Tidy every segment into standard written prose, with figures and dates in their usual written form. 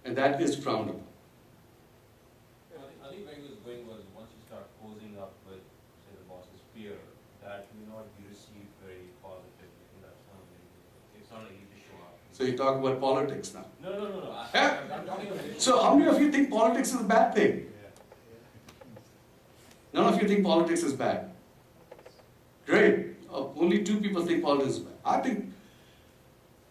And that is frowned upon. I think where he was going was once you start posing up with, say, the boss's peer, that may not be received very positively. That's not very good. It's not easy to show up. So you talk about politics now. No. I'm talking about So how many of you think politics is a bad thing? None of you think politics is bad. Great. Only 2 people think politics is bad. I think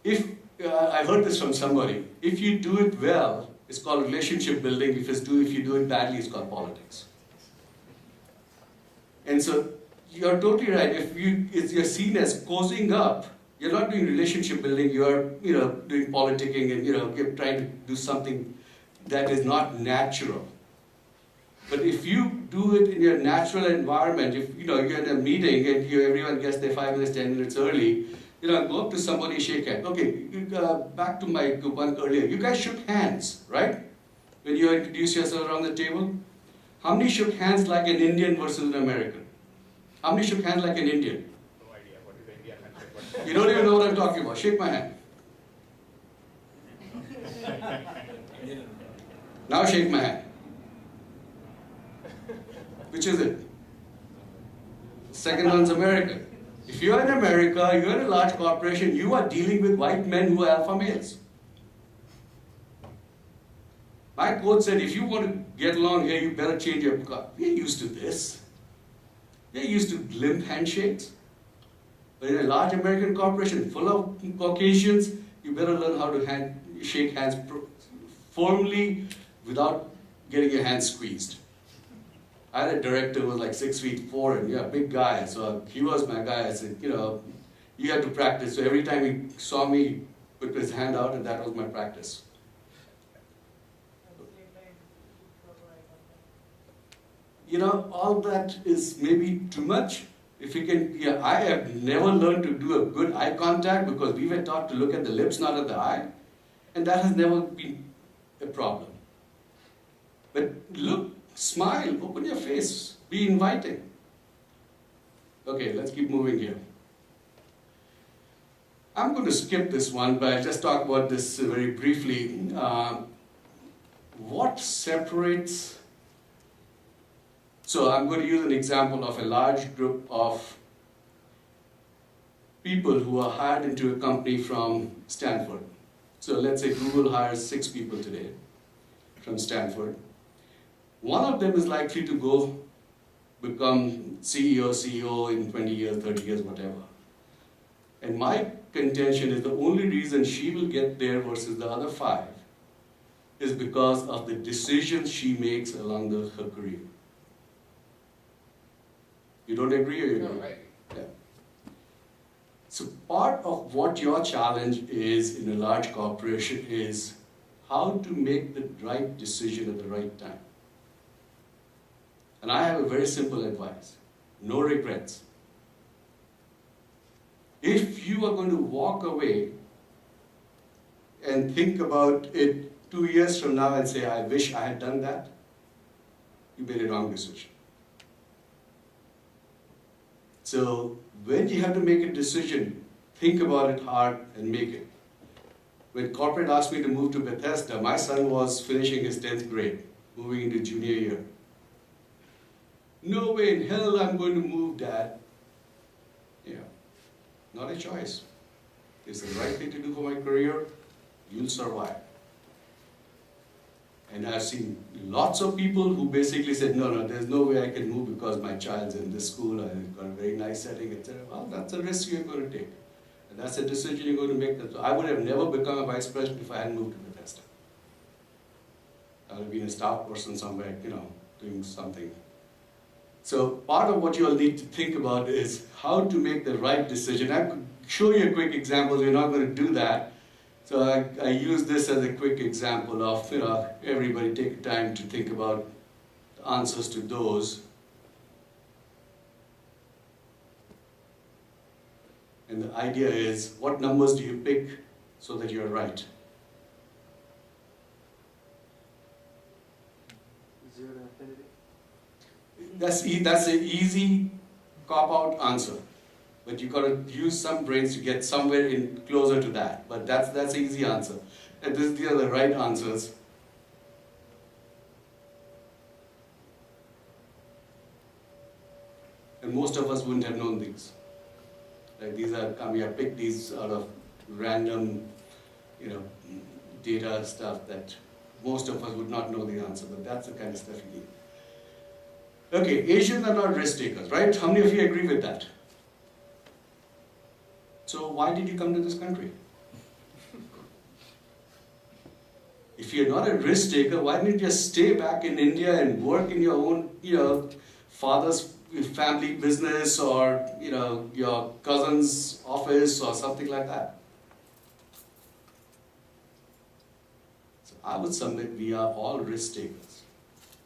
if, I heard this from somebody, if you do it well, it's called relationship building. If you do it badly, it's called politics. And so you're totally right. If you're seen as cozying up, you're not doing relationship building, you're doing politicking and you're trying to do something that is not natural. But if you do it in your natural environment, if you're in a meeting and everyone gets there 5 minutes, 10 minutes early, go up to somebody, shake hands. Okay, back to my one earlier. You guys shook hands, right? When you introduce yourself around the table. How many shook hands like an Indian versus an American? How many shook hands like an Indian? No idea. What is India? You don't even know what I'm talking about. Shake my hand. Now shake my hand. Which is it? Second one's American. If you're in America, you're in a large corporation, you are dealing with white men who are alpha males. My coach said, if you want to get along here, you better change your car. We're used to this. We're used to limp handshakes. But in a large American corporation full of Caucasians, you better learn how to shake hands firmly without getting your hands squeezed. I had a director who was like 6'4" and big guy, so he was my guy. I said, you have to practice. So every time he saw me, he put his hand out and that was my practice. All that is maybe too much. If you can, I have never learned to do a good eye contact because we were taught to look at the lips, not at the eye. And that has never been a problem. But look, smile, open your face, be inviting. Okay, let's keep moving here. I'm going to skip this one, but I'll just talk about this very briefly. What separates... So I'm going to use an example of a large group of people who are hired into a company from Stanford. So let's say Google hires 6 people today from Stanford. One of them is likely to go become CEO in 20 years, 30 years, whatever. And my contention is the only reason she will get there versus the other 5 is because of the decisions she makes along her career. You don't agree or you agree? No, right. Yeah. So part of what your challenge is in a large corporation is how to make the right decision at the right time. And I have a very simple advice. No regrets. If you are going to walk away and think about it 2 years from now and say, I wish I had done that, you made a wrong decision. So when you have to make a decision, think about it hard and make it. When corporate asked me to move to Bethesda, my son was finishing his 10th grade, moving into junior year. No way in hell I'm going to move, Dad. Yeah, not a choice. It's the right thing to do for my career. You'll survive. And I've seen lots of people who basically said, no, there's no way I can move because my child's in this school, I've got a very nice setting, etc. Well, that's a risk you're going to take. And that's a decision you're going to make. So I would have never become a vice president if I hadn't moved to Bethesda. I would have been a staff person somewhere, doing something. So part of what you'll need to think about is how to make the right decision. I could show you a quick example. We're not going to do that. So I use this as a quick example of, everybody take time to think about the answers to those. And the idea is, what numbers do you pick so that you're right? 0 to infinity. That's an easy cop-out answer. But you've got to use some brains to get somewhere closer to that. But that's an easy answer. And these are the right answers. most of us wouldn't have known these. Like these are, I mean, I picked these out of random, data stuff that most of us would not know the answer, but that's the kind of stuff you need. Okay, Asians are not risk takers, right? How many of you agree with that? So why did you come to this country? If you're not a risk taker, why didn't you just stay back in India and work in your own, father's family business or, your cousin's office or something like that? So I would submit we are all risk takers.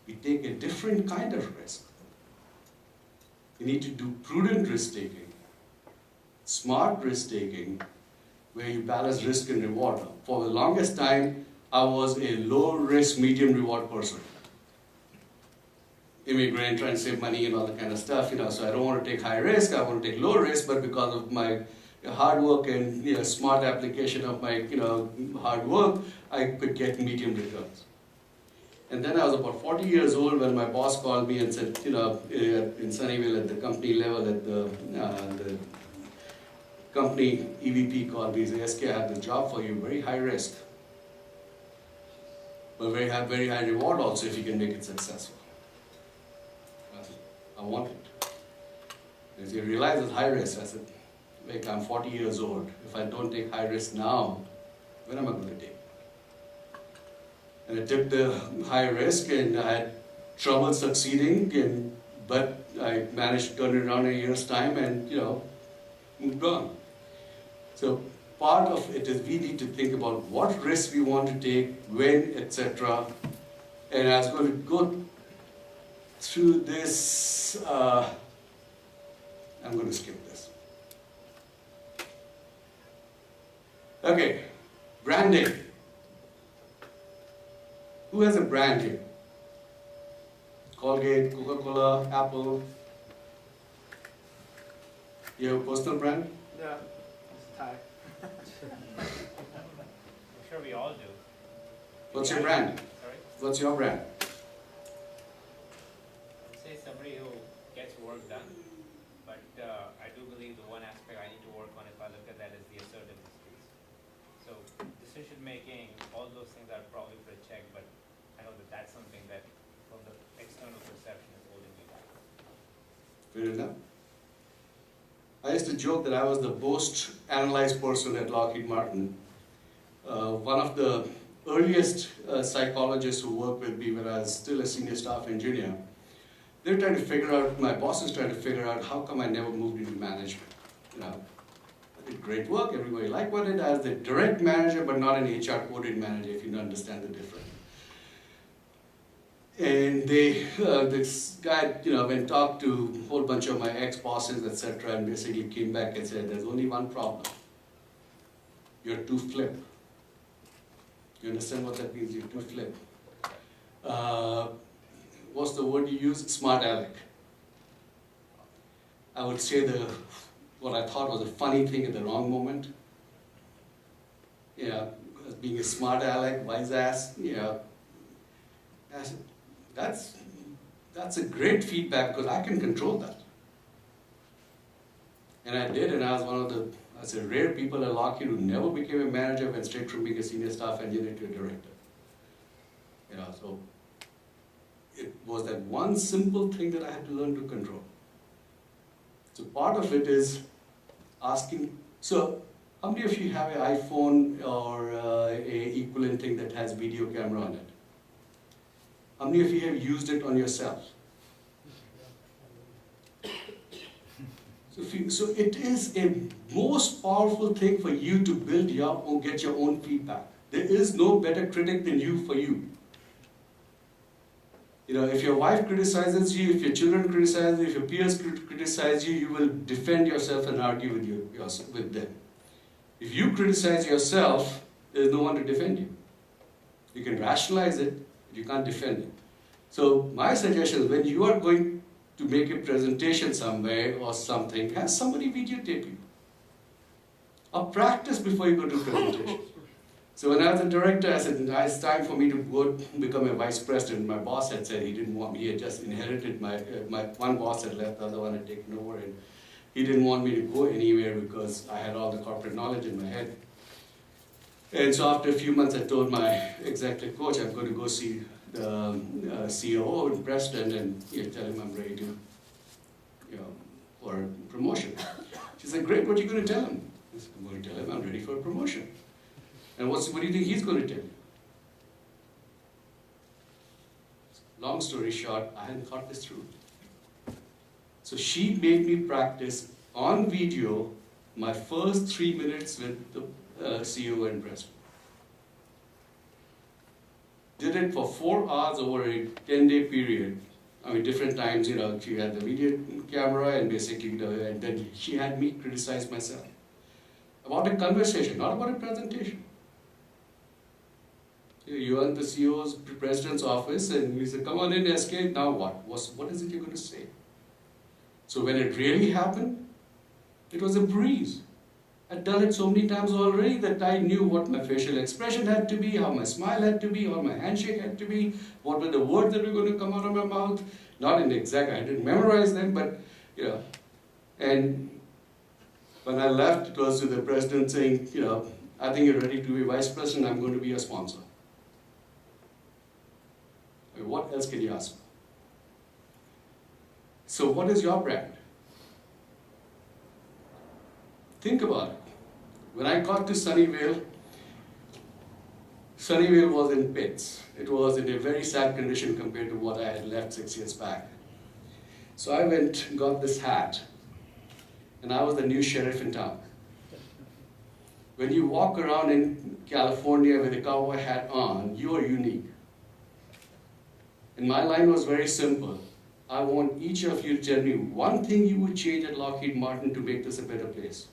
We take a different kind of risk. We need to do prudent risk taking, smart risk taking, where you balance risk and reward. For the longest time, I was a low risk, medium reward person. Immigrant, trying to save money and all that kind of stuff, so I don't want to take high risk, I want to take low risk, but because of my hard work and smart application of my hard work, I could get medium returns. And then I was about 40 years old when my boss called me and said, in Sunnyvale at the company level, at the company EVP called me and said, SK, I have this job for you, very high risk, but very high reward also if you can make it successful. I said, I want it. As you realize it's high risk, I said, like I'm 40 years old. If I don't take high risk now, when am I going to take? And I took the high risk and I had trouble succeeding, but I managed to turn it around in a year's time and, moved on. So part of it is we need to think about what risks we want to take, when, etc. And I was going to go through this. I'm going to skip this. Okay, branding. Who has a brand here? Colgate, Coca-Cola, Apple. You have a personal brand? Yeah, it's Thai. I'm sure we all do. What's your brand? Sorry? What's your brand? I'd say somebody who gets work done, but I do believe the one aspect I need to work on, if I look at that, is the assertiveness piece. So decision making, all those things are probably for a check, but I know that that's something that from the external perception is holding me back. Fair enough. I used to joke that I was the most analyzed person at Lockheed Martin. One of the earliest psychologists who worked with me when I was still a senior staff engineer, they were trying to figure out, my boss was trying to figure out how come I never moved into management. I did great work, everybody liked what I did. I was the direct manager, but not an HR coded manager, if you understand the difference. And this guy, went and talked to a whole bunch of my ex-bosses, etc., and basically came back and said, there's only one problem. You're too flip. You understand what that means? You're too flip. What's the word you use? Smart aleck. I would say what I thought was a funny thing at the wrong moment. Being a smart aleck, wise ass, I said, that's a great feedback because I can control that. And I did, and I was one of the rare people at Lockheed who never became a manager, went straight from being a senior staff engineer to a director. So it was that one simple thing that I had to learn to control. So part of it is asking, so how many of you have an iPhone or a equivalent thing that has video camera on it? How many of you have used it on yourself? So it is a most powerful thing for you to build get your own feedback. There is no better critic than you for you. If your wife criticizes you, if your children criticize you, if your peers criticize you, you will defend yourself and argue with them. If you criticize yourself, there is no one to defend you. You can rationalize it, but you can't defend it. So my suggestion is when you are going to make a presentation somewhere or something, have somebody videotape you. Or practice before you go to presentation. So when I was a director, I said, it's time for me to go become a vice president. My boss had said he didn't want me. He had just inherited my one boss had left, the other one had taken over, and he didn't want me to go anywhere because I had all the corporate knowledge in my head. And so after a few months, I told my executive coach, I'm going to go see the COO and president and tell him I'm ready to, for a promotion. She said, great, what are you going to tell him? I said, I'm going to tell him I'm ready for a promotion. And what do you think he's going to tell you? Long story short, I hadn't thought this through. So she made me practice on video my first 3 minutes with the CEO and president. Did it for 4 hours over a 10-day period. I mean, different times, she had the video camera and basically, and then she had me criticize myself. About a conversation, not about a presentation. You're in the CEO's, president's office, and he said, come on in, SK, now what? What is it you're going to say? So when it really happened, it was a breeze. I'd done it so many times already that I knew what my facial expression had to be, how my smile had to be, how my handshake had to be, what were the words that were going to come out of my mouth. Not in exact, I didn't memorize them, but, And when I left, it was to the president saying, I think you're ready to be vice president, I'm going to be a sponsor. I mean, what else can you ask for? So what is your brand? Think about it. When I got to Sunnyvale was in pits. It was in a very sad condition compared to what I had left 6 years back. So I went and got this hat, and I was the new sheriff in town. When you walk around in California with a cowboy hat on, you are unique. And my line was very simple. I want each of you to tell me one thing you would change at Lockheed Martin to make this a better place.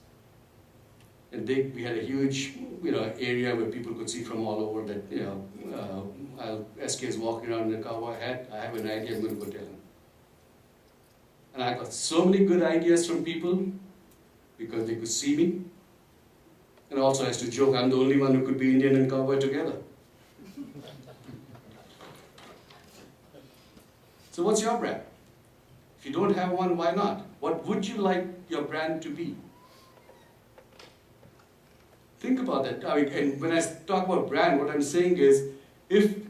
And we had a huge, area where people could see from all over that, SK is walking around in a cowboy hat. I have an idea, I'm going to go tell him. And I got so many good ideas from people because they could see me. And also I used to joke, I'm the only one who could be Indian and cowboy together. So what's your brand? If you don't have one, why not? What would you like your brand to be? Think about that. And when I talk about brand, what I'm saying is, we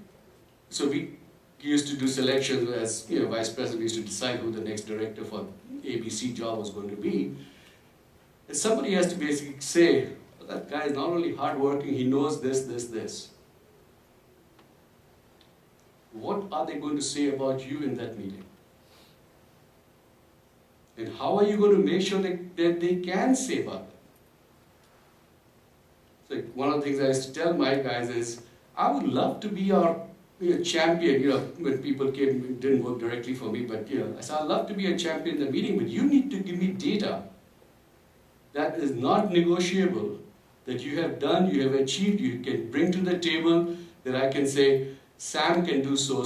used to do selections as vice president, we used to decide who the next director for ABC job was going to be. And somebody has to basically say, well, that guy is not only hardworking, he knows this, this, this. What are they going to say about you in that meeting? And how are you going to make sure that they can say about it? So one of the things I used to tell my guys is, I would love to be your champion, when people came, it didn't work directly for me, but I said, I'd love to be a champion in the meeting, but you need to give me data that is not negotiable, that you have done, you have achieved, you can bring to the table, that I can say, Sam can do so.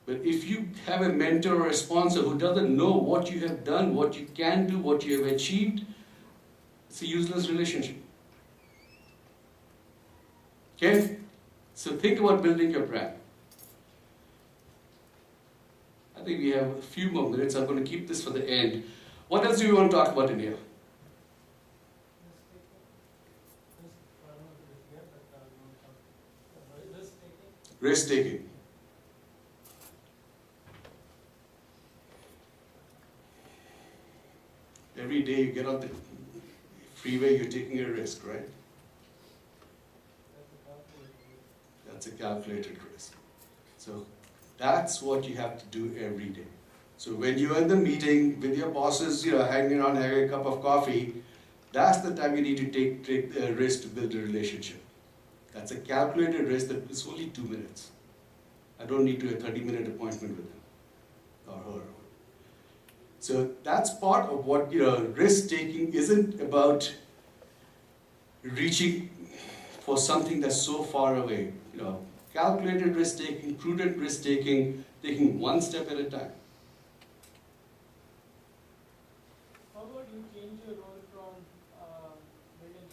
But if you have a mentor or a sponsor who doesn't know what you have done, what you can do, what you have achieved, it's a useless relationship. Okay? So think about building your brand. I think we have a few more minutes. I'm going to keep this for the end. What else do you want to talk about in here? Risk taking. Every day you get on the freeway, you're taking a risk, right? That's a calculated risk. So that's what you have to do every day. So when you're in the meeting with your bosses, hanging around having a cup of coffee, that's the time you need to take the risk to build a relationship. That's a calculated risk that is only 2 minutes. I don't need to have a 30-minute appointment with him or her. So that's part of what risk-taking isn't about reaching for something that's so far away. Calculated risk-taking, prudent risk-taking, taking one step at a time. How about you change your role from building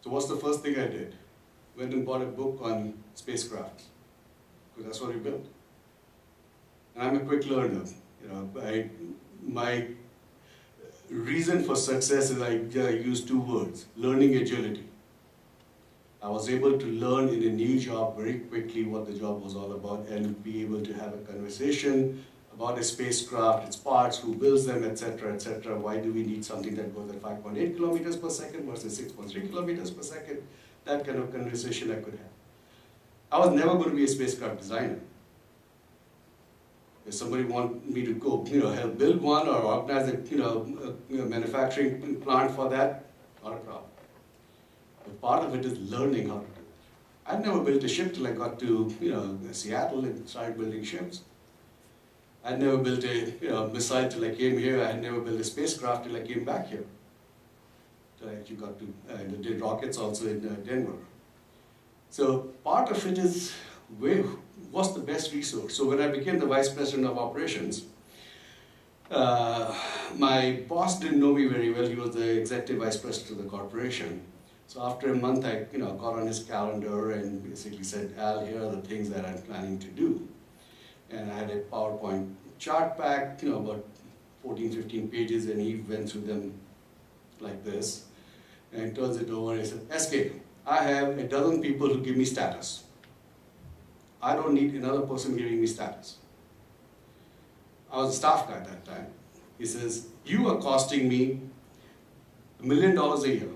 So what's the first thing I did? Went and bought a book on spacecraft, because that's what we built. And I'm a quick learner. My reason for success is I use two words: learning agility. I was able to learn in a new job very quickly what the job was all about and be able to have a conversation about a spacecraft, its parts, who builds them, etc., etc. Why do we need something that goes at 5.8 kilometers per second versus 6.3 kilometers per second? That kind of conversation I could have. I was never going to be a spacecraft designer. If somebody wanted me to go, help build one or organize a manufacturing plant for that, not a problem. But part of it is learning how to do it. I never built a ship till I got to Seattle and started building ships. I never built a missile till I came here. I had never built a spacecraft till I came back here. Till I actually got to and did rockets also in Denver. So part of it is what's the best resource. So when I became the vice president of operations, my boss didn't know me very well. He was the executive vice president of the corporation. So after a month, I got on his calendar and basically said, Al, here are the things that I'm planning to do. And I had a PowerPoint chart pack, about 14, 15 pages, and he went through them like this. And he turns it over and he said, SK, I have a dozen people who give me status. I don't need another person giving me status. I was a staff guy at that time. He says, you are costing me $1 million a year.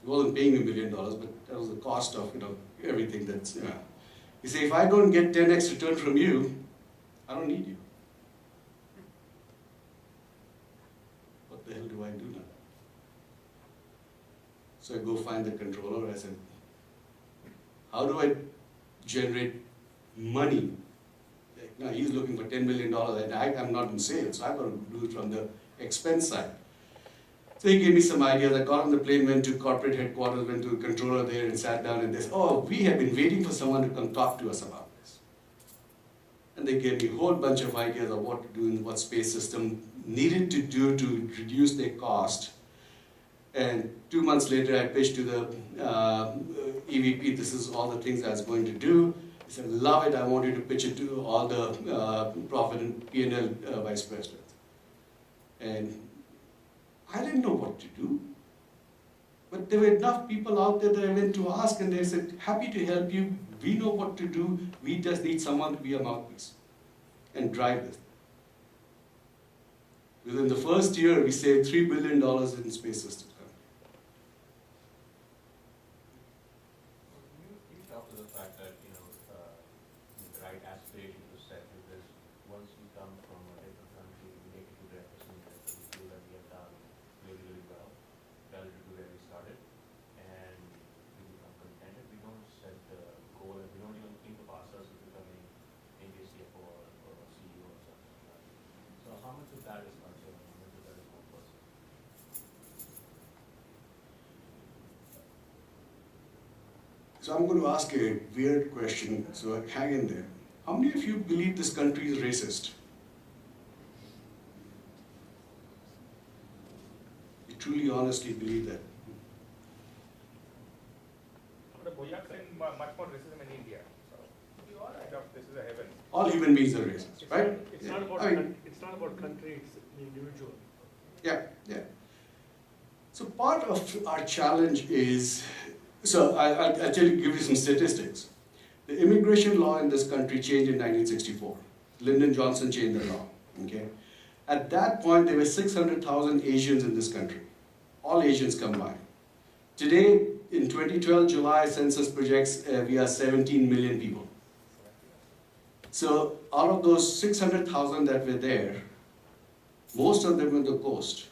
He wasn't paying me $1 million, but that was the cost of everything that's. He said, if I don't get 10x return from you, I don't need you. What the hell do I do now? So I go find the controller. I said, how do I generate money? Now he's looking for $10 million, and I'm not in sales, so I've got to do it from the expense side. So he gave me some ideas. I got on the plane, went to corporate headquarters, went to the controller there and sat down and they said, oh, we have been waiting for someone to come talk to us about this. And they gave me a whole bunch of ideas of what to do and what space system needed to do to reduce their cost. And 2 months later, I pitched to the EVP, this is all the things I was going to do. He said, love it, I want you to pitch it to all the profit and P&L vice presidents. And I didn't know what to do. But there were enough people out there that I went to ask, and they said, happy to help you, we know what to do, we just need someone to be a mouthpiece and drive this. Within the first year, we saved $3 billion in space systems. You talk to the fact that, the right aspiration to set, because once you come from a different country, you make it to represent that we feel that we have done really, really well relative to where we started, and we become contented. We don't set the goal, and we don't even think of ourselves as becoming maybe a CFO or a CEO or something like that. So how much of that is culture and how much of that is one person? So I'm going to ask a weird question, so hang in there. How many of you believe this country is racist? You truly, honestly believe that? We have seen much more racism in India. So you are right. This is a heaven. All human beings are racist, right? It's not about it's not about country. It's the individual. Yeah, yeah. So part of our challenge is, so I'll give you some statistics. The immigration law in this country changed in 1964. Lyndon Johnson changed the law, okay? At that point, there were 600,000 Asians in this country, all Asians combined. Today, in 2012, July census projects we are 17 million people. So out of those 600,000 that were there, most of them on the coast.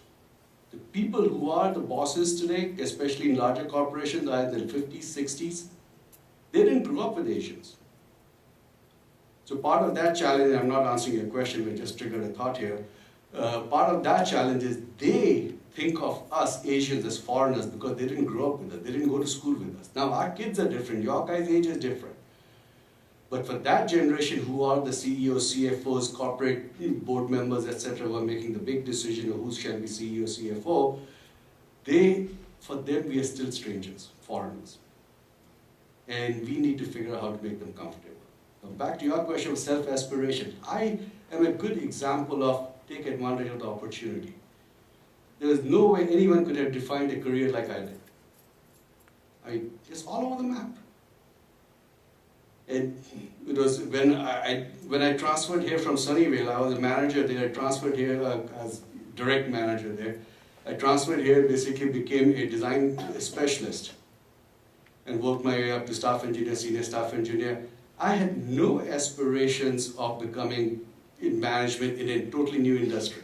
The people who are the bosses today, especially in larger corporations, are in the 50s, 60s. They didn't grow up with Asians. So part of that challenge, I'm not answering your question, we just triggered a thought here. Part of that challenge is they think of us Asians as foreigners because they didn't grow up with us, they didn't go to school with us. Now our kids are different, your guys' age is different. But for that generation who are the CEOs, CFOs, corporate board members, etc., who are making the big decision of who shall be CEO, CFO, they for them we are still strangers, foreigners. And we need to figure out how to make them comfortable. Now back to your question of self-aspiration. I am a good example of take advantage of the opportunity. There is no way anyone could have defined a career like I did. It's all over the map. And it was when I transferred here from Sunnyvale, I was a manager there. I transferred here as direct manager there. I transferred here, basically became a design specialist and worked my way up to staff engineer, senior staff engineer. I had no aspirations of becoming in management in a totally new industry.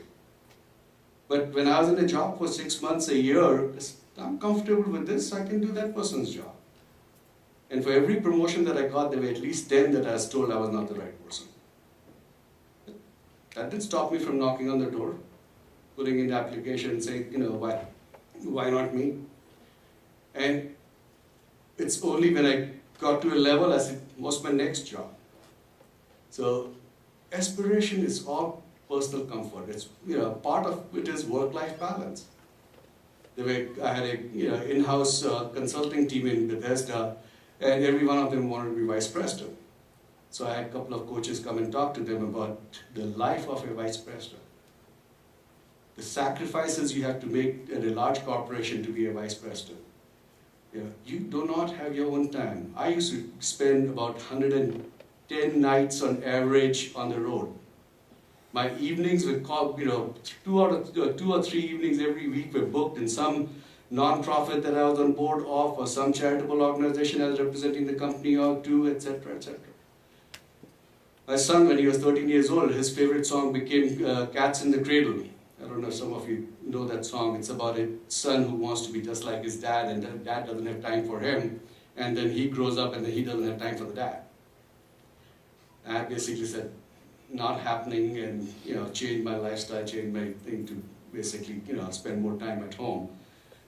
But when I was in a job for 6 months, a year, I'm comfortable with this, I can do that person's job. And for every promotion that I got, there were at least 10 that I was told I was not the right person. That didn't stop me from knocking on the door, putting in the application and saying, why not me? And it's only when I got to a level I said, what's my next job? So aspiration is all personal comfort. It's part of it is work-life balance. I had a in-house consulting team in Bethesda, and every one of them wanted to be vice president. So I had a couple of coaches come and talk to them about the life of a vice president. The sacrifices you have to make at a large corporation to be a vice president. You do not have your own time. I used to spend about 110 nights on average on the road. My evenings were called, 2 or 3 evenings every week were booked in some non-profit that I was on board of, or some charitable organization I was representing the company or two, etc., etc. My son, when he was 13 years old, his favorite song became Cats in the Cradle. I don't know if some of you know that song. It's about a son who wants to be just like his dad, and dad doesn't have time for him, and then he grows up and then he doesn't have time for the dad. And I basically said, not happening, and changed my lifestyle, changed my thing to basically spend more time at home.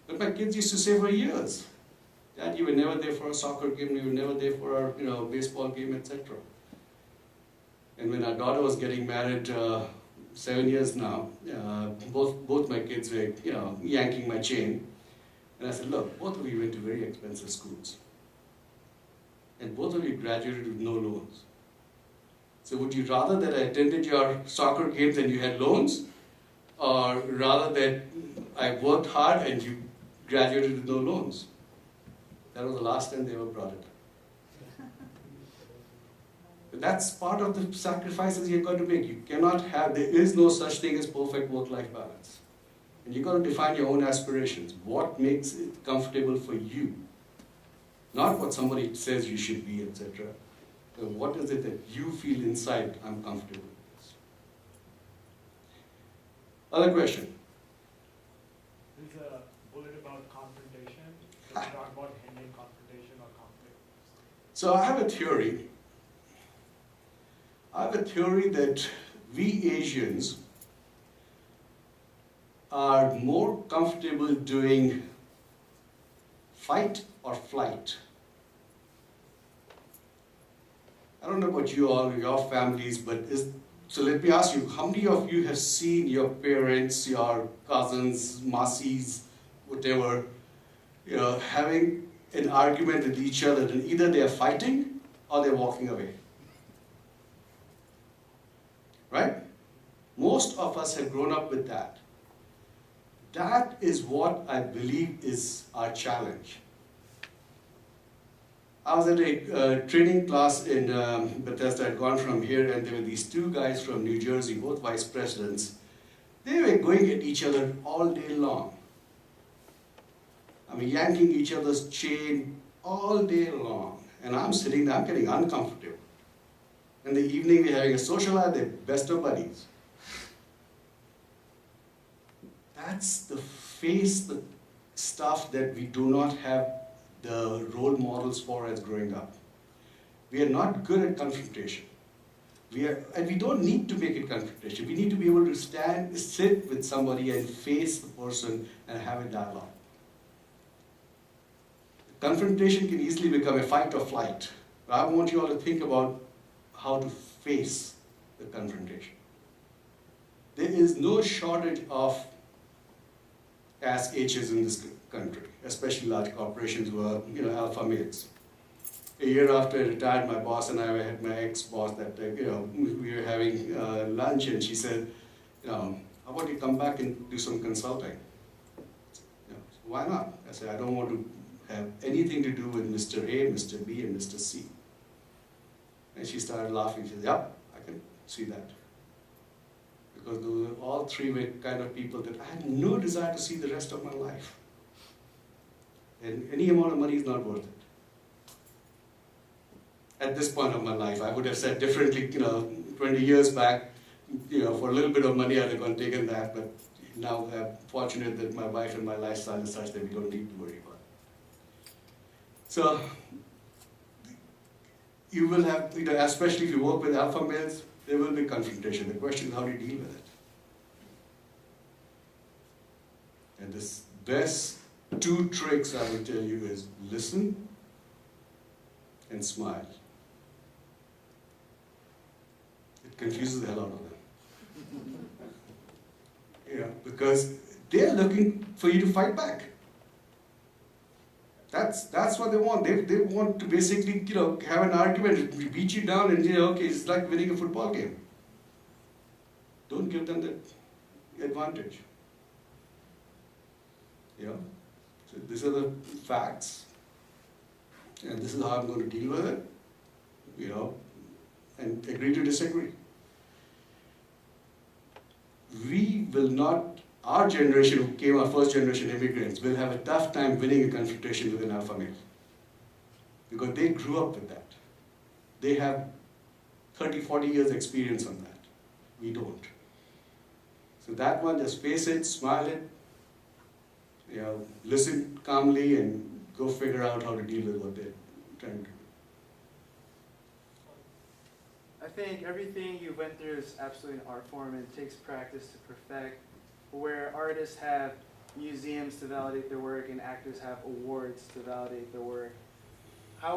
But my kids used to say for years, Dad, you were never there for a soccer game, you were never there for our baseball game, etc. And when our daughter was getting married, 7 years now, both my kids were yanking my chain, and I said, look, both of you went to very expensive schools, and both of you graduated with no loans. So would you rather that I attended your soccer games and you had loans, or rather that I worked hard and you graduated with no loans? That was the last time they ever brought it up. But that's part of the sacrifices you've got to make. You cannot have, there is no such thing as perfect work-life balance. And you've got to define your own aspirations. What makes it comfortable for you? Not what somebody says you should be, etc. So what is it that you feel inside, I'm comfortable with this? Other question? There's a bullet about confrontation. It's not about handling confrontation or conflict. So I have a theory. That we Asians are more comfortable doing fight or flight. I don't know about you all, your families, but so let me ask you, how many of you have seen your parents, your cousins, masis, whatever, having an argument with each other, and either they are fighting or they're walking away? Right? Most of us have grown up with that. That is what I believe is our challenge. I was at a training class in Bethesda. I'd gone from here, and there were these two guys from New Jersey, both vice presidents. They were going at each other all day long. I mean, yanking each other's chain all day long. And I'm sitting there, I'm getting uncomfortable. In the evening, we're having a social hour, they're best of buddies. That's the stuff that we do not have the role models for as growing up. We are not good at confrontation. And we don't need to make it confrontation. We need to be able to sit with somebody and face the person and have a dialogue. Confrontation can easily become a fight or flight. But I want you all to think about how to face the confrontation. There is no shortage of ass H's in this country. especially large corporations, were alpha males. A year after I retired, my boss and I had my ex-boss that we were having lunch, and she said, how about you come back and do some consulting? Why not? I said, I don't want to have anything to do with Mr. A, Mr. B, and Mr. C. And she started laughing. She said, yep, I can see that. Because those were all three were kind of people that I had no desire to see the rest of my life. And any amount of money is not worth it. At this point of my life, I would have said differently, 20 years back, for a little bit of money I'd have gone taken that, but now I'm fortunate that my wife and my lifestyle is such that we don't need to worry about it. So, you will have, especially if you work with alpha males, there will be confrontation. The question is how do you deal with it? And this best two tricks I will tell you is listen and smile. It confuses the hell out of them. Because they're looking for you to fight back. That's what they want. They want to basically, have an argument, beat you down, and okay, it's like winning a football game. Don't give them the advantage. So these are the facts, and this is how I'm going to deal with it. And agree to disagree. We will not, our generation who came, our first generation immigrants, will have a tough time winning a confrontation with an alpha male. Because they grew up with that. They have 30, 40 years experience on that. We don't. So that one, just face it, smile it, listen calmly and go figure out how to deal with what they're trying to do. I think everything you went through is absolutely an art form and it takes practice to perfect. Where artists have museums to validate their work and actors have awards to validate their work, at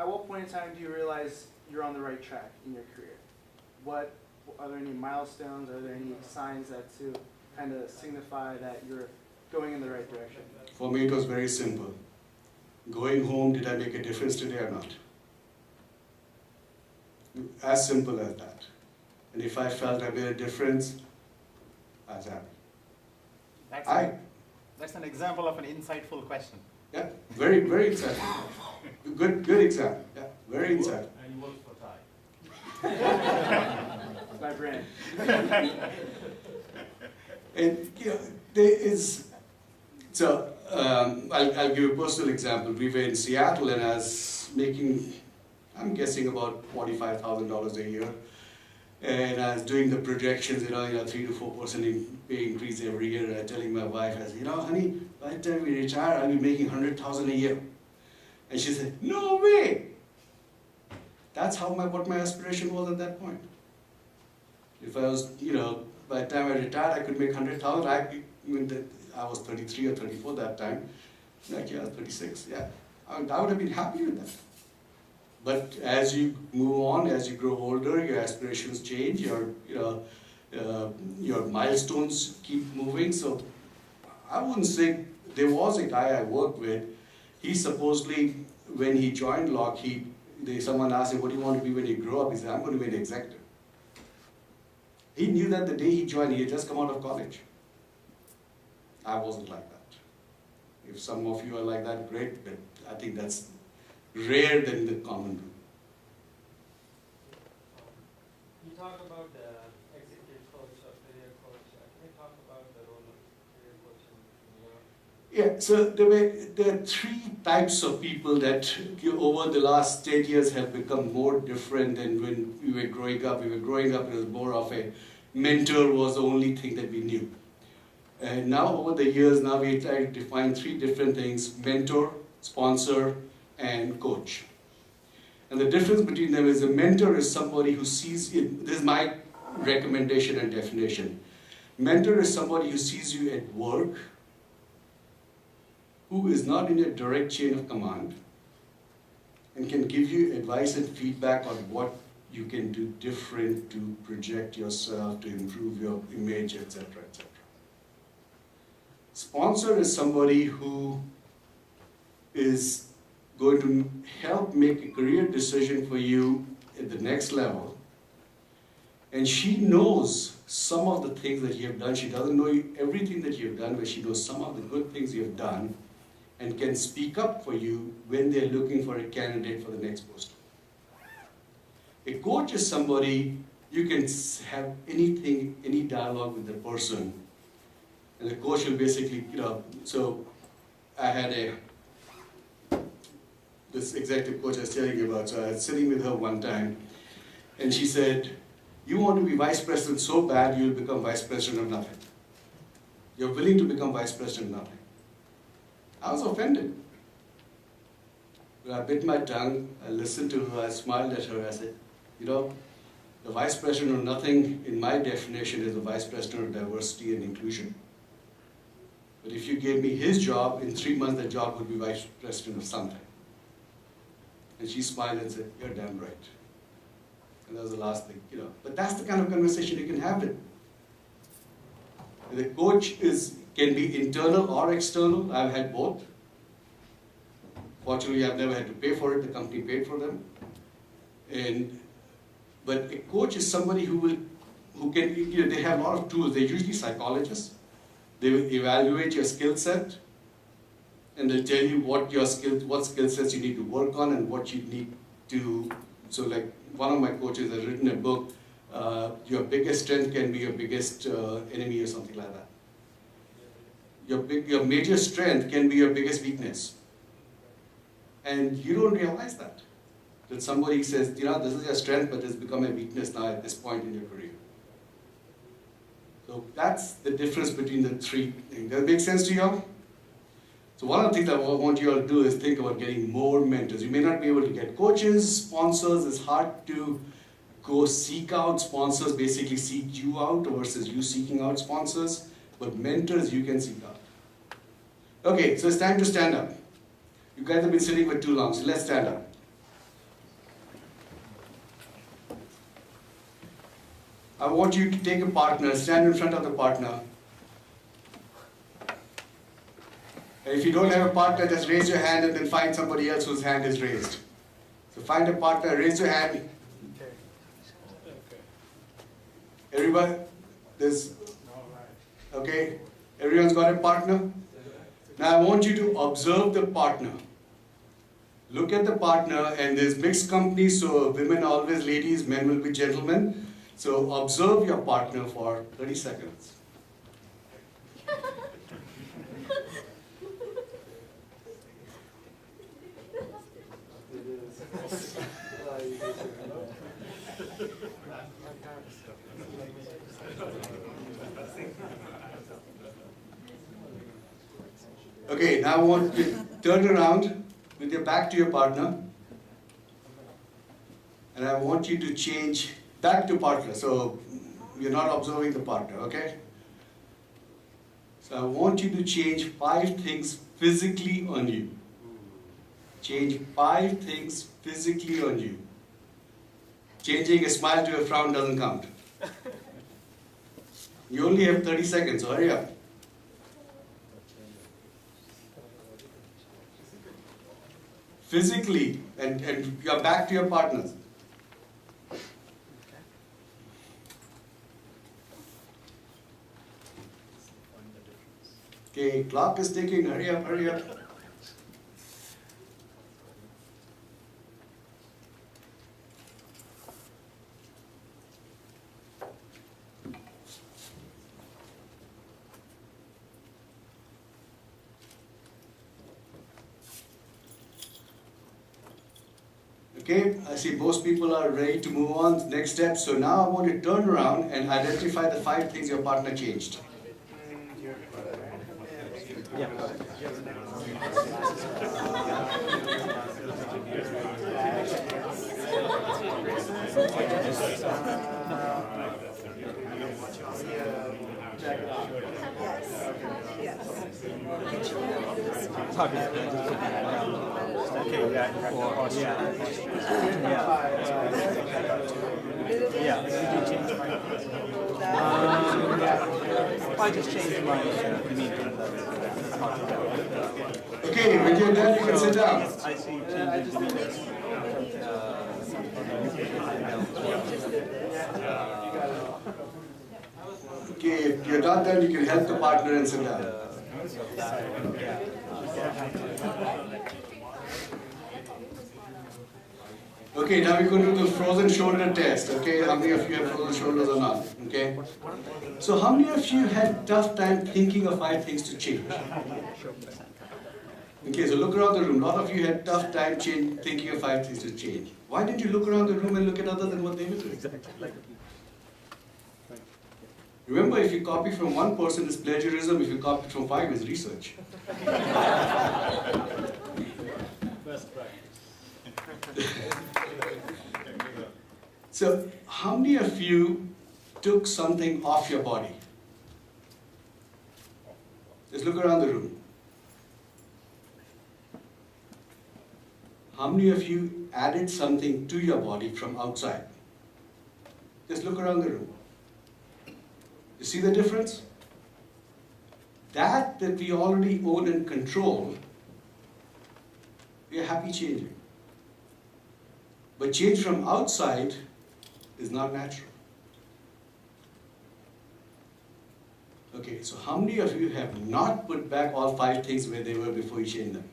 what point in time do you realize you're on the right track in your career? Are there any milestones? Are there any signs that to kind of signify that you're going in the right direction? For me, it was very simple. Going home, did I make a difference today or not? As simple as that. And if I felt I made a difference, I was happy. That's an example of an insightful question. Yeah, very, very insightful. Good example. Yeah, very insightful. And you work for Thai. My brand. And there is, so I'll give you a personal example. We were in Seattle and I was making, I'm guessing about $45,000 a year. And I was doing the projections, 3 to 4% pay increase every year. And I'm telling my wife, I said, honey, by the time we retire, I'll be making $100,000 a year. And she said, no way. That's what my aspiration was at that point. If I was, by the time I retired, I could make $100,000. I was 33 or 34 that time. Actually, I was 36. Yeah, I would have been happy with that. But as you move on, as you grow older, your aspirations change, your milestones keep moving. So I wouldn't say, there was a guy I worked with, he supposedly, when he joined Lockheed, someone asked him, what do you want to be when you grow up? He said, I'm going to be an executive. He knew that the day he joined, he had just come out of college. I wasn't like that. If some of you are like that, great, but I think that's rare than the common rule. You talk about the executive coach or career coach. Can you talk about the role of career coach in your? Yeah, so there are 3 types of people that over the last 10 years have become more different than when we were growing up. We were growing up, it was more of a mentor was the only thing that we knew. And now over the years, now we try to define 3 different things: mentor, sponsor, and coach. And the difference between them is a mentor is somebody who sees it. This is my recommendation and definition. Mentor is somebody who sees you at work, who is not in a direct chain of command, and can give you advice and feedback on what you can do different to project yourself, to improve your image, etc., etc. Sponsor is somebody who is going to help make a career decision for you at the next level. And she knows some of the things that you have done. She doesn't know everything that you have done, but she knows some of the good things you have done and can speak up for you when they're looking for a candidate for the next post. A coach is somebody you can have anything, any dialogue with the person. And the coach will basically, so I had this executive coach I was telling you about, so I was sitting with her one time, and she said, you want to be vice president so bad, you'll become vice president of nothing. You're willing to become vice president of nothing. I was offended. But I bit my tongue, I listened to her, I smiled at her, I said, the vice president of nothing, in my definition, is the vice president of diversity and inclusion. But if you gave me his job, in 3 months that job would be vice president of something. And she smiled and said, you're damn right. And that was the last thing, But that's the kind of conversation you can have with. The coach can be internal or external. I've had both. Fortunately, I've never had to pay for it. The company paid for them. But a coach is somebody who can, they have a lot of tools. They're usually psychologists. They will evaluate your skill set, and they'll tell you what skill sets you need to work on and what you need to. So, like one of my coaches has written a book. Your biggest strength can be your biggest enemy, or something like that. Your major strength can be your biggest weakness, and you don't realize that. That somebody says, this is your strength, but it's become a weakness now at this point in your career. So that's the difference between the three things. Does that make sense to you all? So one of the things I want you all to do is think about getting more mentors. You may not be able to get coaches, sponsors. It's hard to go seek out sponsors, basically seek you out versus you seeking out sponsors. But mentors you can seek out. Okay, so it's time to stand up. You guys have been sitting for too long, so let's stand up. I want you to take a partner, stand in front of the partner. And if you don't have a partner, just raise your hand and then find somebody else whose hand is raised. So find a partner, raise your hand. Everybody, okay, everyone's got a partner? Now I want you to observe the partner. Look at the partner, and there's mixed company, so women are always ladies, men will be gentlemen. So observe your partner for 30 seconds. Okay, now I want you to turn around with your back to your partner. And I want you to change back to partner. So you're not observing the partner, okay? So I want you to change 5 things physically on you. Change 5 things physically on you. Changing a smile to a frown doesn't count. You only have 30 seconds, so hurry up. Physically, and you're back to your partners. Okay, clock is ticking, hurry up, hurry up. Okay, I see most people are ready to move on. Next step. So now I want you to turn around and identify the 5 things your partner changed. Yeah. I just changed my meeting. Okay, when you're done, you can sit down. I see changes the meeting. Okay, if you're not done, you can help the partner and sit down. Okay, now we're going to do the frozen shoulder test. Okay, how many of you have frozen shoulders or not? Okay. So how many of you had tough time thinking of 5 things to change? Okay, so look around the room. A lot of you had tough time thinking of 5 things to change. Why didn't you look around the room and look at others and what they were doing? Remember, if you copy from one person, it's plagiarism. If you copy from 5, it's research. Best practice. So, how many of you took something off your body? Just look around the room. How many of you added something to your body from outside? Just look around the room. You see the difference? That we already own and control, we are happy changing. But change from outside is not natural. Okay, so how many of you have not put back all 5 things where they were before you changed them?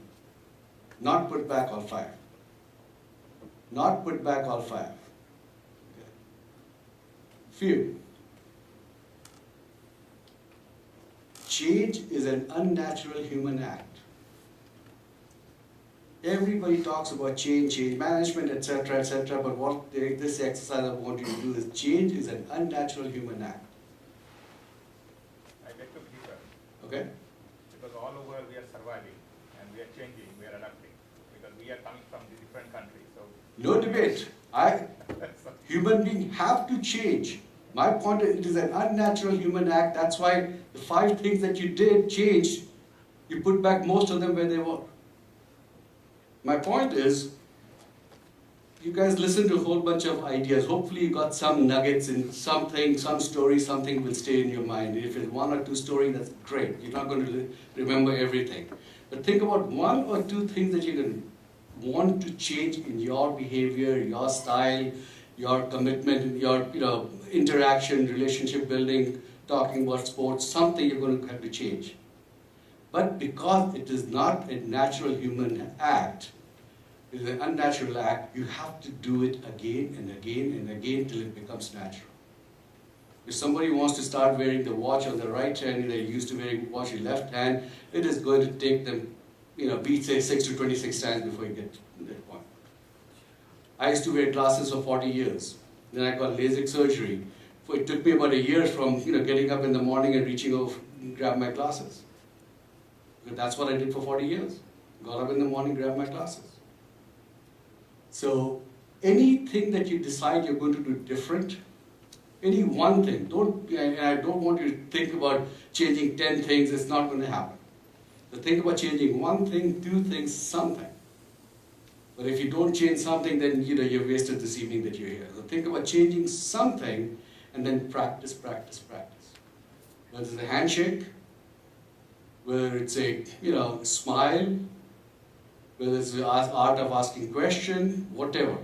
Not put back all 5. Not put back all 5. Okay. Few. Change is an unnatural human act. Everybody talks about change management, etc., but what this exercise I want you to do is change is an unnatural human act. I get to believe that. Okay? Because all over we are surviving and we are changing, we are adapting. Because we are coming from the different countries. So No debate. Human beings have to change. My point is, it is an unnatural human act. That's why the 5 things that you did changed, you put back most of them where they were. My point is, you guys listen to a whole bunch of ideas. Hopefully you got some nuggets in something, some story, something will stay in your mind. If it's 1 or 2 stories, that's great. You're not going to remember everything. But think about 1 or 2 things that you're going to want to change in your behavior, your style, your commitment, your interaction, relationship building, talking about sports, something you're going to have to change. But because it is not a natural human act, it is an unnatural act, you have to do it again and again and again till it becomes natural. If somebody wants to start wearing the watch on the right hand and they're used to wearing watch in the left hand, it is going to take them, beat say 6 to 26 times before you get to that point. I used to wear glasses for 40 years. Then I got LASIK surgery. It took me about a year from getting up in the morning and reaching over and grab my glasses. But that's what I did for 40 years. Got up in the morning, grabbed my glasses. So anything that you decide you're going to do different, any one thing, I don't want you to think about changing 10 things, it's not going to happen. So think about changing 1 thing, 2 things, something. But if you don't change something, then you've wasted this evening that you're here. So think about changing something and then practice, practice, practice. Whether it's a handshake, whether it's a smile, whether it's the art of asking question, whatever.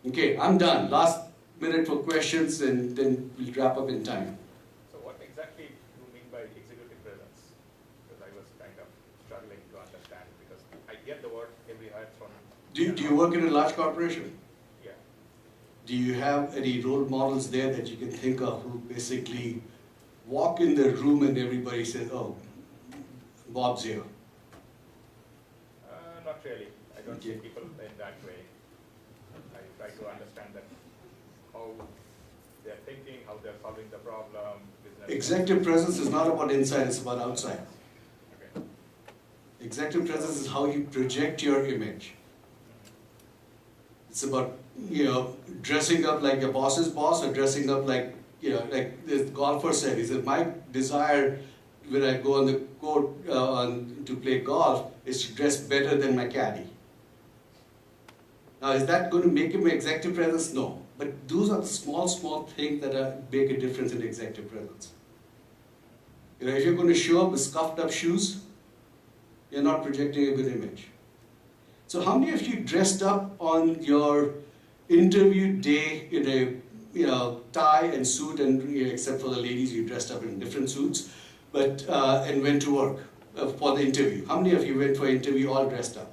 Okay, I'm done. Last minute for questions and then we'll wrap up in time. So what exactly do you mean by executive presence? Because I was kind of struggling to understand because I get the word every heard from. Do you work in a large corporation? Yeah. Do you have any role models there that you can think of who basically walk in the room and everybody says, oh, Bob's here? Not really. I don't see Okay. people in that way. I try to understand that how they're thinking, how they're solving the problem. Business. Executive presence is not about inside, it's about outside. Okay. Executive presence is how you project your image. It's about, dressing up like your boss's boss or dressing up like, like the golfer said. He said, my desire when I go on the court to play golf is to dress better than my caddy. Now, is that going to make him executive presence? No. But those are the small things that make a difference in executive presence. If you're going to show up with scuffed up shoes, you're not projecting a good image. So how many of you dressed up on your interview day in a tie and suit, and except for the ladies, you dressed up in different suits, but and went to work for the interview? How many of you went for an interview all dressed up?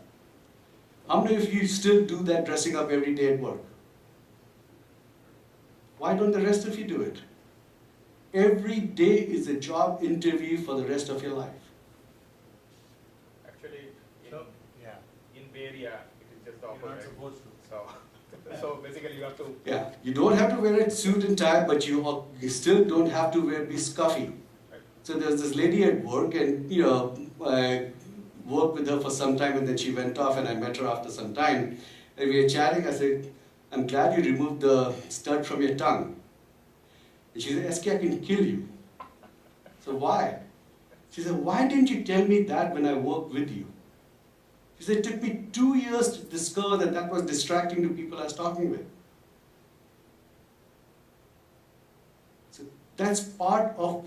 How many of you still do that dressing up every day at work? Why don't the rest of you do it? Every day is a job interview for the rest of your life. Actually, So, yeah, in Bay Area, it is just the you're not opposite. supposed to. So basically you have to, Yeah, you don't have to wear a suit and tie, but you still don't have to be scuffy. So there's this lady at work, and I worked with her for some time, and then she went off, and I met her after some time, and we were chatting. I said, "I'm glad you removed the stud from your tongue." And she said, "SK, I can kill you." So why? She said, "Why didn't you tell me that when I worked with you?" She said, "It took me 2 years to discover that was distracting to people I was talking with." So that's part of,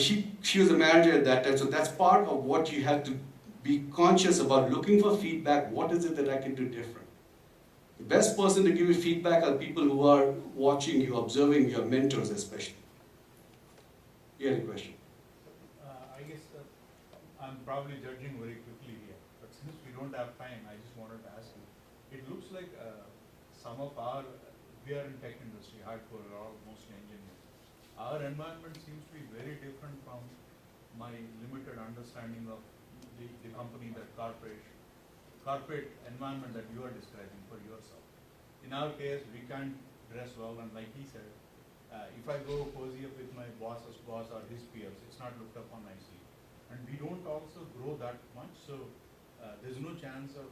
she was a manager at that time, so that's part of what you have to be conscious about, looking for feedback. What is it that I can do different? The best person to give you feedback are people who are watching you, observing your mentors especially. You had a question? I guess I'm probably judging very quickly here, but since we don't have time, I just wanted to ask you. It looks like some of we are in tech industry, hardcore, we're all mostly engineers. Our environment seems to be very different from my limited understanding of the company, that corporate environment that you are describing for yourself. In our case, we can't dress well, and like he said, if I go cozy up with my boss's boss or his peers, it's not looked upon nicely. And we don't also grow that much, so there's no chance of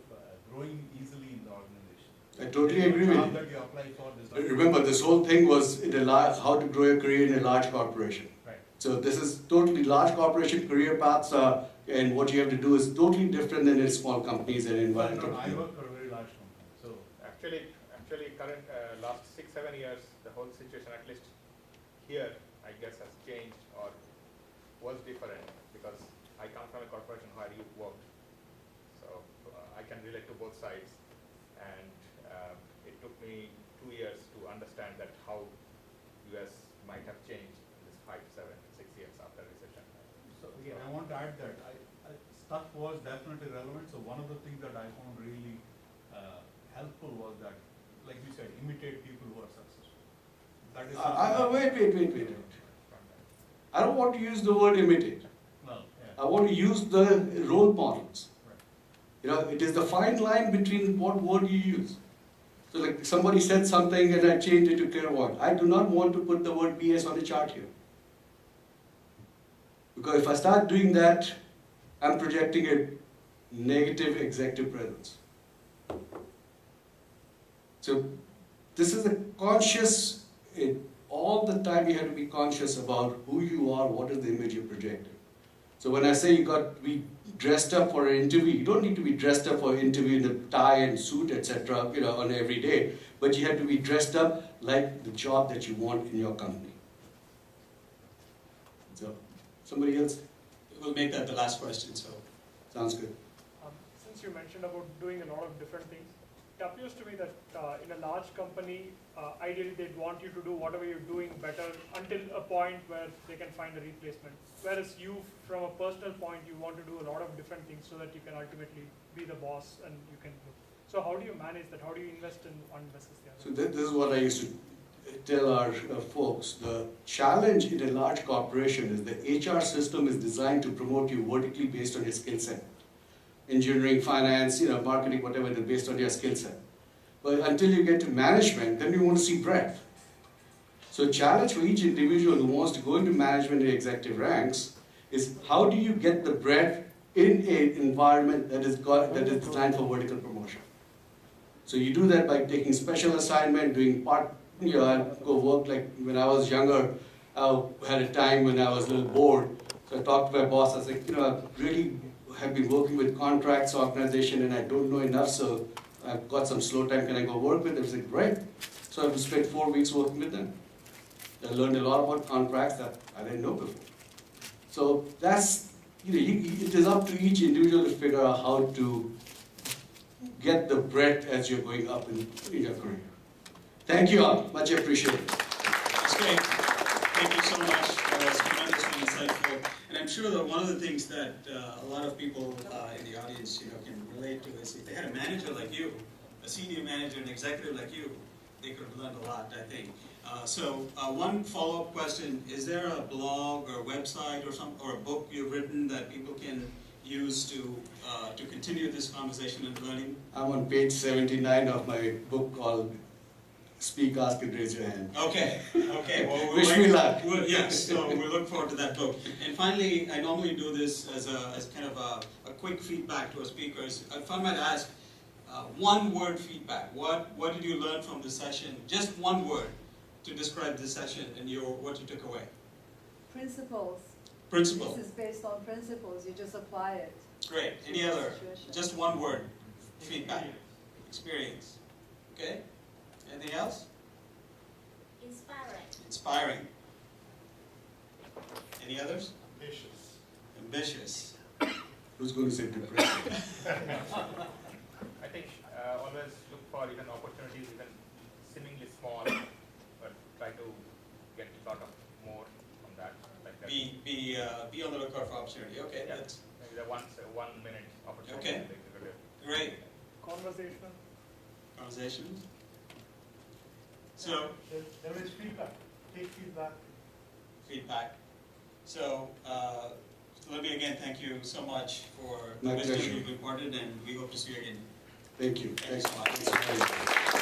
growing easily in the organization. I totally agree with you. That you apply for this. Remember, this whole thing was how to grow your career in a large corporation. Right. So this is totally large corporation career paths, and what you have to do is totally different than in small companies and environmental. I work for a very large company, so. actually current, last 6-7 years, the whole situation, at least here, I guess, has changed or was different, because I come from a corporation where you worked. So I can relate to both sides, and it took me 2 years to understand that how US might have changed in this 5, 7, 6 years after recession. So, yeah, I want to add that stuff was definitely relevant. So one of the things that I found really helpful was that, like you said, imitate people who are successful. That is Wait. I don't want to use the word imitate. Well, yeah. I want to use the role models. Right. It is the fine line between what word you use. So like somebody said something and I changed it to clairvoyant. I do not want to put the word BS on the chart here. Because if I start doing that, I'm projecting a negative executive presence. So this is a conscious, all the time you have to be conscious about who you are, what is the image you're projecting. So when I say you got to be dressed up for an interview, you don't need to be dressed up for an interview in a tie and suit, etc., on every day, but you have to be dressed up like the job that you want in your company. So, somebody else? We'll make that the last question, so. Sounds good. Since you mentioned about doing a lot of different things, it appears to me that in a large company, ideally they'd want you to do whatever you're doing better until a point where they can find a replacement. Whereas you, from a personal point, you want to do a lot of different things so that you can ultimately be the boss and you can. So how do you manage that? How do you invest in one versus the other? So this is what I used to tell our folks. The challenge in a large corporation is the HR system is designed to promote you vertically based on your skill set. Engineering, finance, marketing, whatever, they're based on your skill set. But until you get to management, then you want to see breadth. So challenge for each individual who wants to go into management and executive ranks is how do you get the breadth in an environment that is designed for vertical promotion. So you do that by taking special assignment, doing part, I'd go work, like when I was younger, I had a time when I was a little bored. So I talked to my boss, I said, I really have been working with contracts organization and I don't know enough, so I've got some slow time, can I go work with them? I said, great. So I've spent 4 weeks working with them. I learned a lot about contracts that I didn't know before. So that's, it is up to each individual to figure out how to get the breadth as you're going up in your career. Thank you all, much appreciated. That's great. Thank you so much. That was tremendously insightful. And I'm sure that one of the things that a lot of people in the audience, can relate to is if they had a manager like you, a senior manager, an executive like you, they could have learned a lot, I think. So one follow-up question: is there a blog or a website or a book you've written that people can use to continue this conversation and learning? I'm on page 79 of my book called Speak, Ask, and Raise Your Hand. Okay. Well, Wish me luck. Yes, so we look forward to that book. And finally, I normally do this as kind of a quick feedback to our speakers. If I might ask, one-word feedback. What did you learn from this session? Just one word to describe this session and what you took away. Principles. Principle. This is based on principles. You just apply it. Great. Any other? Just one word. Feedback. Experience. Okay? Anything else? Inspiring. Inspiring. Any others? Ambitious. Ambitious. Who's going to say depressing? I think always look for even opportunities, even seemingly small, but try to get a lot of more on that. Like that. Be on the lookout for opportunity. Okay, Yeah. that's Maybe the 1 minute opportunity. Okay. great. Conversational. Conversation. So There is feedback. Take feedback. feedback. So let me again thank you so much for the My wisdom pleasure. you've imparted, and we hope to see you again. Thank you. Thank you so much. Thanks.